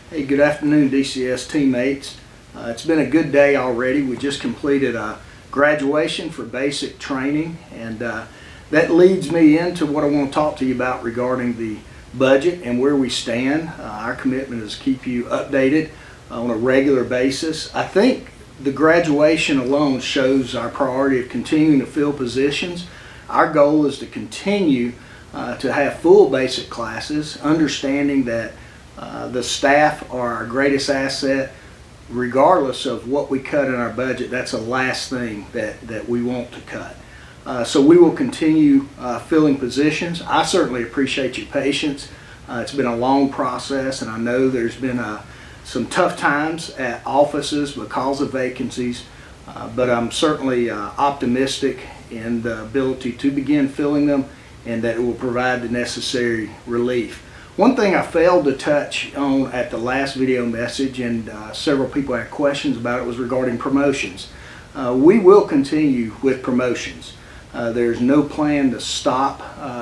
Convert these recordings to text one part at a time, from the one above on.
Hey, good afternoon, DCS teammates. It's been a good day already. We just completed a graduation for basic training, and that leads me into what I want to talk to you about regarding the budget and where we stand. Our commitment is to keep you updated on a regular basis. I think the graduation alone shows our priority of continuing to fill positions. Our goal is to continue to have full basic classes, understanding that the staff are our greatest asset. Regardless of what we cut in our budget, that's the last thing that we want to cut. So we will continue filling positions. I certainly appreciate your patience. It's been a long process, and I know there's been some tough times at offices because of vacancies, but I'm certainly optimistic in the ability to begin filling them and that it will provide the necessary relief. One thing I failed to touch on at the last video message, and several people had questions about it, was regarding promotions. We will continue with promotions. There's no plan to stop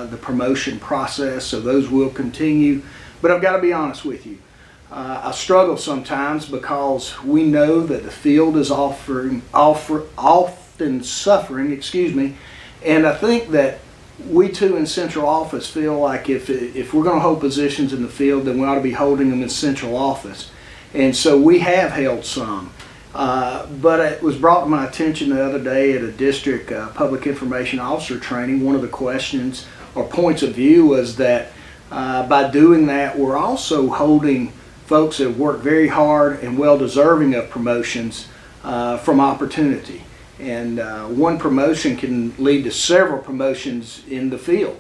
the promotion process, so those will continue. But I've got to be honest with you. I struggle sometimes because we know that the field is often suffering, and I think that we too in central office feel like if we're going to hold positions in the field, then we ought to be holding them in central office. And so we have held some. But it was brought to my attention the other day at a district public information officer training. One of the questions or points of view was that by doing that, we're also holding folks that have worked very hard and well deserving of promotions from opportunity. And one promotion can lead to several promotions in the field.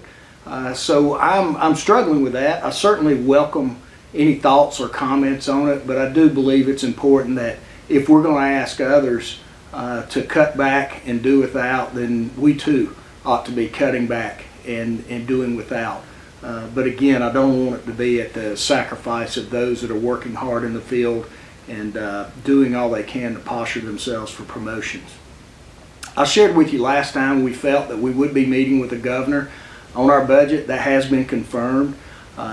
So I'm struggling with that. I certainly welcome any thoughts or comments on it, but I do believe it's important that if we're going to ask others to cut back and do without, then we too ought to be cutting back and doing without. But again, I don't want it to be at the sacrifice of those that are working hard in the field and doing all they can to posture themselves for promotions. I shared with you last time we felt that we would be meeting with the governor on our budget. That has been confirmed.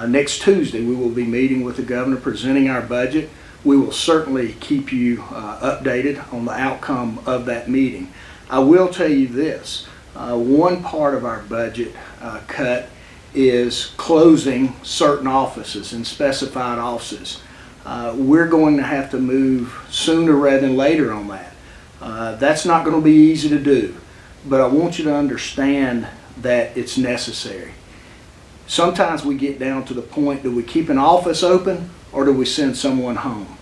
Next Tuesday we will be meeting with the governor presenting our budget. We will certainly keep you updated on the outcome of that meeting. I will tell you this, one part of our budget cut is closing certain offices and specified offices. We're going to have to move sooner rather than later on that. That's not going to be easy to do, but I want you to understand that it's necessary. Sometimes we get down to the point, do we keep an office open or do we send someone home?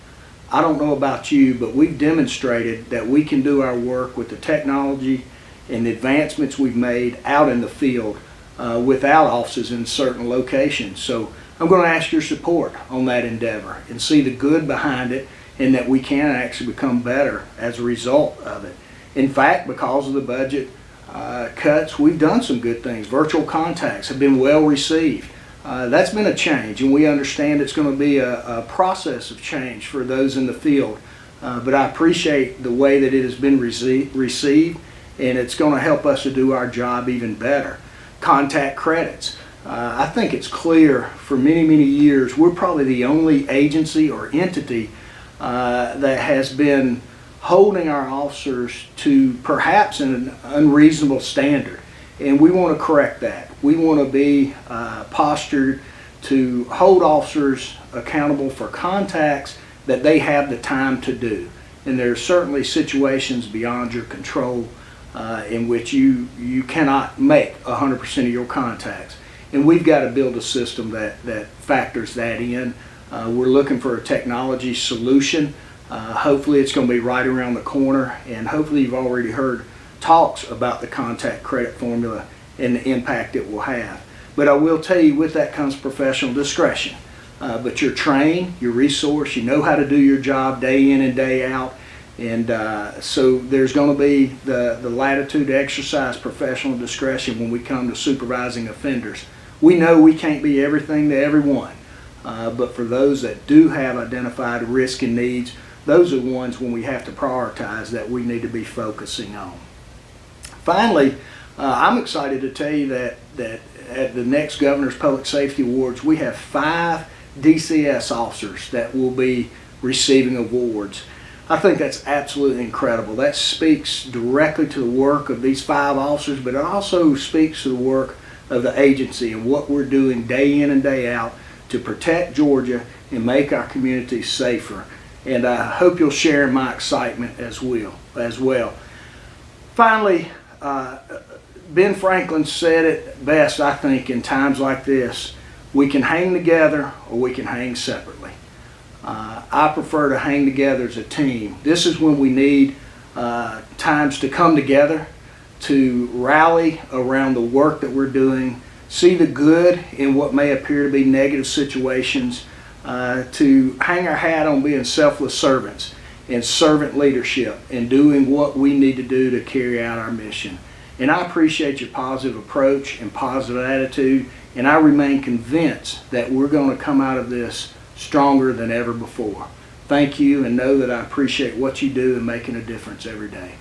I don't know about you, but we've demonstrated that we can do our work with the technology and the advancements we've made out in the field without offices in certain locations. So I'm going to ask your support on that endeavor and see the good behind it, and that we can actually become better as a result of it. In fact, because of the budget cuts, we've done some good things. Virtual contacts have been well received. That's been a change, and we understand it's going to be a process of change for those in the field. But I appreciate the way that it has been received, and it's going to help us to do our job even better. Contact credits. I think it's clear for many, many years we're probably the only agency or entity that has been holding our officers to perhaps an unreasonable standard, and we want to correct that. We want to be postured to hold officers accountable for contacts that they have the time to do, and there are certainly situations beyond your control in which you cannot make 100% of your contacts, and we've got to build a system that factors that in. We're looking for a technology solution. Hopefully it's going to be right around the corner, and hopefully you've already heard talks about the contact credit formula and the impact it will have. But I will tell you, with that comes professional discretion. But you're trained, you're resourced, you know how to do your job day in and day out, and so there's going to be the latitude to exercise professional discretion when we come to supervising offenders. We know we can't be everything to everyone. But for those that do have identified risk and needs, those are the ones when we have to prioritize that we need to be focusing on. Finally, I'm excited to tell you that at the next Governor's Public Safety Awards, we have 5 DCS officers that will be receiving awards. I think that's absolutely incredible. That speaks directly to the work of these 5 officers, but it also speaks to the work of the agency and what we're doing day in and day out to protect Georgia and make our communities safer. And I hope you'll share my excitement as well. Finally, Ben Franklin said it best, I think, in times like this: we can hang together or we can hang separately. I prefer to hang together as a team. This is when we need times to come together, to rally around the work that we're doing, see the good in what may appear to be negative situations, to hang our hat on being selfless servants and servant leadership and doing what we need to do to carry out our mission. And I appreciate your positive approach and positive attitude, and I remain convinced that we're going to come out of this stronger than ever before. Thank you, and know that I appreciate what you do in making a difference every day.